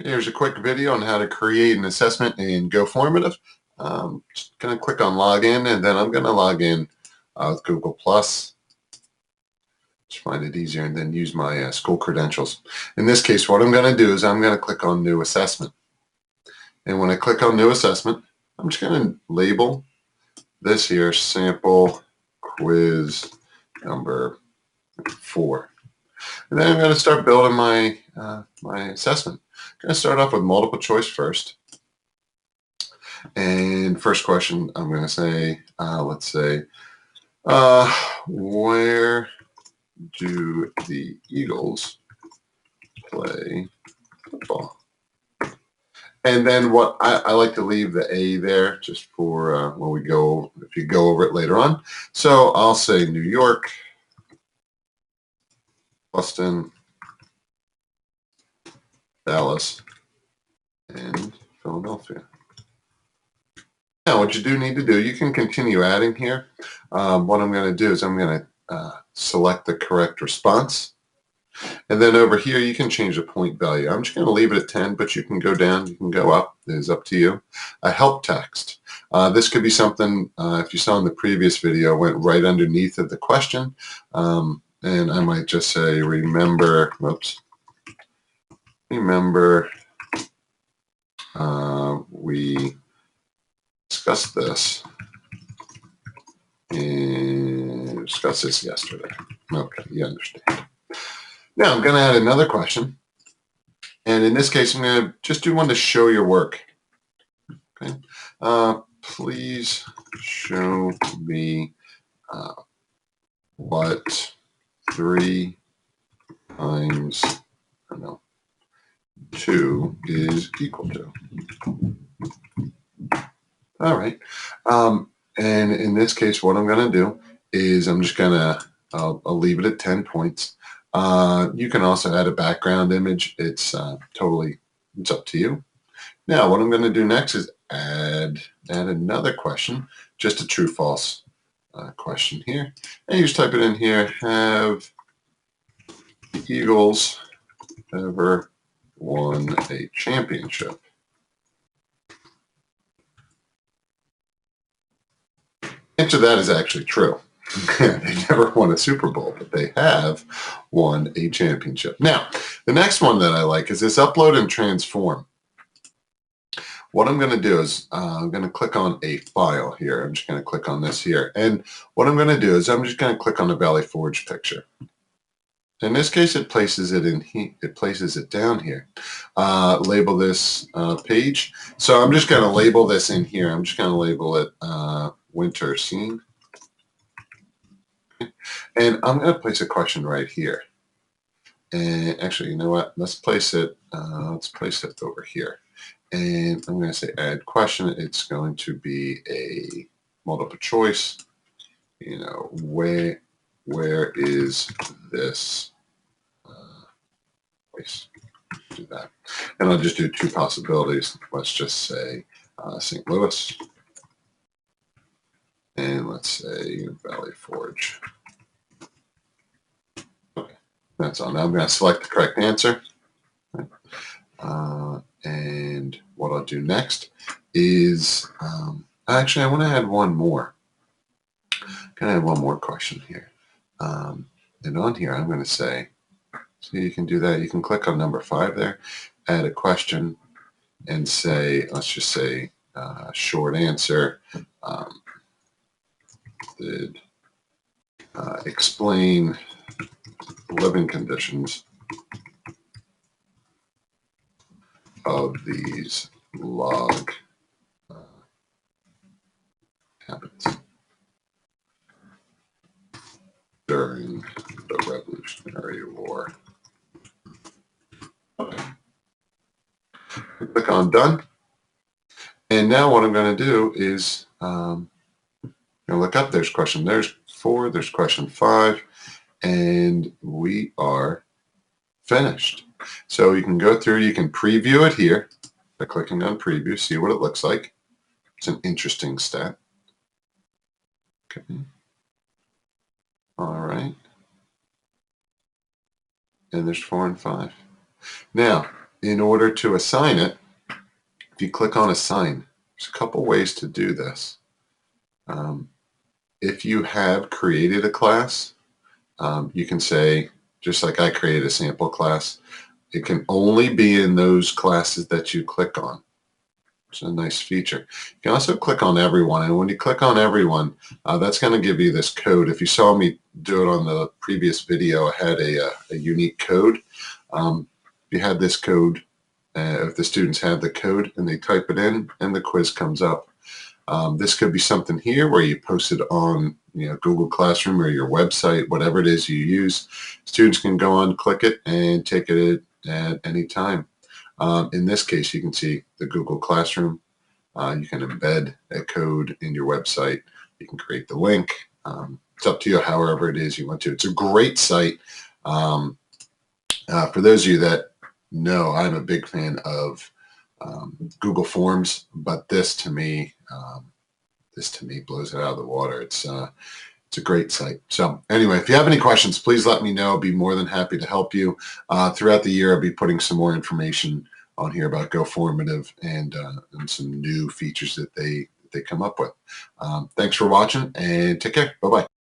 Here's a quick video on how to create an assessment in Goformative. Just going to click on login, and then I'm going to log in with Google+. Just find it easier, and then use my school credentials. In this case, what I'm going to do is I'm going to click on New Assessment. And when I click on New Assessment, I'm just going to label this here Sample Quiz number 4. And then I'm going to start building my my assessment. I'm going to start off with multiple choice first. And first question, I'm going to say, let's say, where do the Eagles play football? And then what I like to leave the A there just for when we go, if you go over it later on. So I'll say New York, Boston, Dallas, and Philadelphia. Now, what you do need to do, you can continue adding here. What I'm going to do is I'm going to select the correct response. And then over here, you can change the point value. I'm just going to leave it at 10, but you can go down, you can go up. It is up to you. A help text. This could be something, if you saw in the previous video, went right underneath of the question. And I might just say, remember, we discussed this yesterday. Okay, you understand. Now I'm going to add another question, and in this case, I'm going to just do one to show your work. Okay, please show me what 3 times 2 is equal to. All right. And in this case, what I'm going to do is I'm just going to, I'll leave it at 10 points. You can also add a background image. It's totally, it's up to you. Now, what I'm going to do next is add another question, just a true-false question here. And you just type it in here, have the Eagles ever won a championship? Answer that is actually true. They never won a Super Bowl, but they have won a championship. Now, the next one that I like is this upload and transform. What I'm going to do is I'm going to click on a file here. I'm just going to click on this here. And what I'm going to do is I'm just going to click on the Valley Forge picture. In this case, it places it in here. It places it down here. Label this page. So I'm just going to label this in here. I'm just going to label it winter scene. And I'm going to place a question right here. And actually, you know what? Let's place it over here. And I'm going to say add question. It's going to be a multiple choice. You know, where is this place? Do that. And I'll just do 2 possibilities. Let's just say St. Louis. And let's say Valley Forge. Okay, that's all. Now I'm going to select the correct answer. And what I'll do next is, actually, I want to add one more. Can I add one more question here? And on here, I'm going to say, so you can do that. You can click on number 5 there, add a question, and say, let's just say, short answer. Did explain living conditions of these log habits during the Revolutionary War. Okay. Click on done. And now what I'm going to do is look up. There's question. There's 4. There's question 5. And we are finished. So you can go through, you can preview it here by clicking on preview, see what it looks like. It's an interesting stat. Okay. All right. And there's 4 and 5. Now, in order to assign it, if you click on Assign, there's a couple ways to do this. If you have created a class, you can say, just like I created a sample class, it can only be in those classes that you click on. It's a nice feature. You can also click on everyone, and when you click on everyone, that's going to give you this code. If you saw me do it on the previous video, I had a unique code. If you had this code, if the students have the code and they type it in, and the quiz comes up. This could be something here where you post it on Google Classroom or your website, whatever it is you use. Students can go on, click it, and take it at any time. In this case, you can see the Google Classroom. You can embed a code in your website. You can create the link. It's up to you however it is you want to. It's a great site. For those of you that know, I'm a big fan of Google Forms, but this to me blows it out of the water. It's a great site. So anyway, if you have any questions, please let me know. I'll be more than happy to help you. Throughout the year, I'll be putting some more information on here about Goformative and some new features that they come up with. Thanks for watching, and take care. Bye-bye.